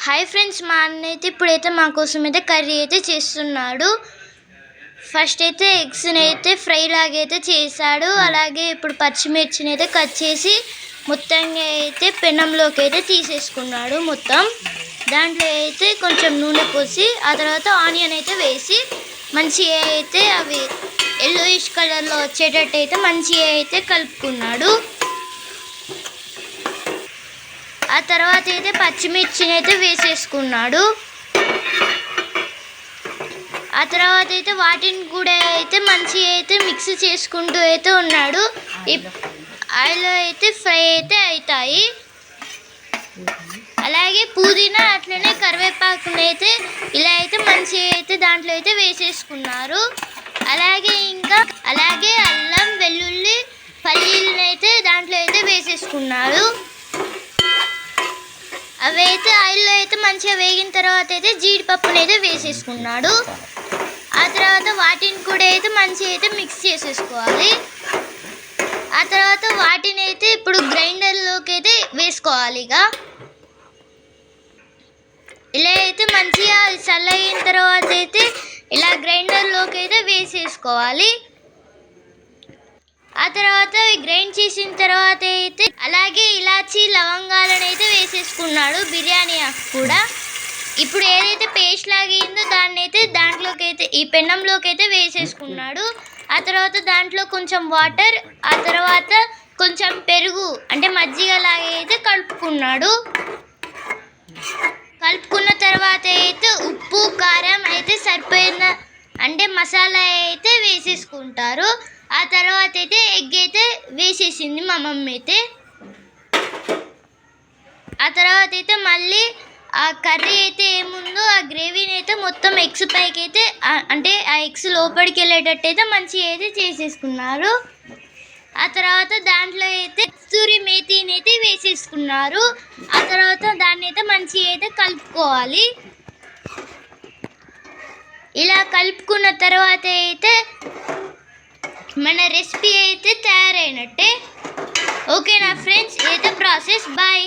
Hi friends, మా అన్న అయితే ఇప్పుడైతే మా కోసం అయితే కర్రీ అయితే చేస్తున్నాడు. ఫస్ట్ అయితే ఎగ్స్ని అయితే ఫ్రై లాగైతే చేశాడు. అలాగే ఇప్పుడు పచ్చిమిర్చిని అయితే కట్ చేసి మొత్తంగా అయితే పెనంలోకి అయితే తీసేసుకున్నాడు. మొత్తం దాంట్లో అయితే కొంచెం నూనె పోసి ఆ తర్వాత ఆనియన్ అయితే వేసి మంచిగా అయితే అవి ఎల్లోయిష్ కలర్లో వచ్చేటట్టు అయితే మంచిగా అయితే కలుపుకున్నాడు. ఆ తర్వాత అయితే పచ్చిమిర్చిని అయితే వేసేసుకున్నాడు. ఆ తర్వాత అయితే వాటిని కూడా అయితే మంచిగా అయితే మిక్స్ చేసుకుంటూ అయితే ఉన్నాడు. ఆయిల్లో అయితే ఫ్రై అయితే అవుతాయి. అలాగే పుదీనా అట్లనే కరివేపాకుని అయితే ఇలా అయితే మంచిగా అయితే దాంట్లో అయితే వేసేసుకున్నారు. అలాగే అల్లం వెల్లుల్లి పల్లీలను అయితే దాంట్లో అయితే వేసేసుకున్నారు. అవి అయితే ఆయిల్లో అయితే మంచిగా వేగిన తర్వాత అయితే జీడిపప్పుని అయితే వేసేసుకున్నాడు. ఆ తర్వాత వాటిని కూడా అయితే మంచిగా అయితే మిక్స్ చేసేసుకోవాలి. ఆ తర్వాత వాటిని అయితే ఇప్పుడు గ్రైండర్లోకి అయితే వేసుకోవాలి. ఇలా అయితే మంచిగా చల్లగిన తర్వాత అయితే ఇలా గ్రైండర్లోకి అయితే వేసేసుకోవాలి. ఆ తర్వాత గ్రైండ్ చేసిన తర్వాత అయితే అలాగే ఇలాచీ లవంగాలను అయితే వేసేసుకున్నాడు, బిర్యానీ ఆకు కూడా. ఇప్పుడు ఏదైతే పేస్ట్ లాగిందో దాన్ని అయితే దాంట్లోకి అయితే ఈ పెన్నంలోకి అయితే వేసేసుకున్నాడు. ఆ తర్వాత దాంట్లో కొంచెం వాటర్, ఆ తర్వాత కొంచెం పెరుగు అంటే మజ్జిగ లాగా అయితే కలుపుకున్నాడు. కలుపుకున్న తర్వాత అయితే ఉప్పు కారం అయితే సరిపోయిన అంటే మసాలా అయితే వేసేసుకుంటారు. ఆ తర్వాత అయితే ఎగ్ అయితే వేసేసింది మా మమ్మీ అయితే. ఆ తర్వాత అయితే మళ్ళీ ఆ కర్రీ అయితే ఏముందో ఆ గ్రేవీని అయితే మొత్తం ఎగ్స్ పైకి అయితే అంటే ఆ ఎగ్స్ లోపలికి వెళ్ళేటట్టు అయితే మంచిగా అయితే చేసేసుకున్నారు. ఆ తర్వాత దాంట్లో అయితే కస్తూరి మేతిని అయితే వేసేసుకున్నారు. ఆ తర్వాత దాన్ని అయితే మంచిగా అయితే కలుపుకోవాలి. ఇలా కలుపుకున్న తర్వాత అయితే మన రెసిపీ అయితే తయారైనట్టే. ఓకేనా ఫ్రెండ్స్, ఇదైతే ప్రాసెస్. బాయ్.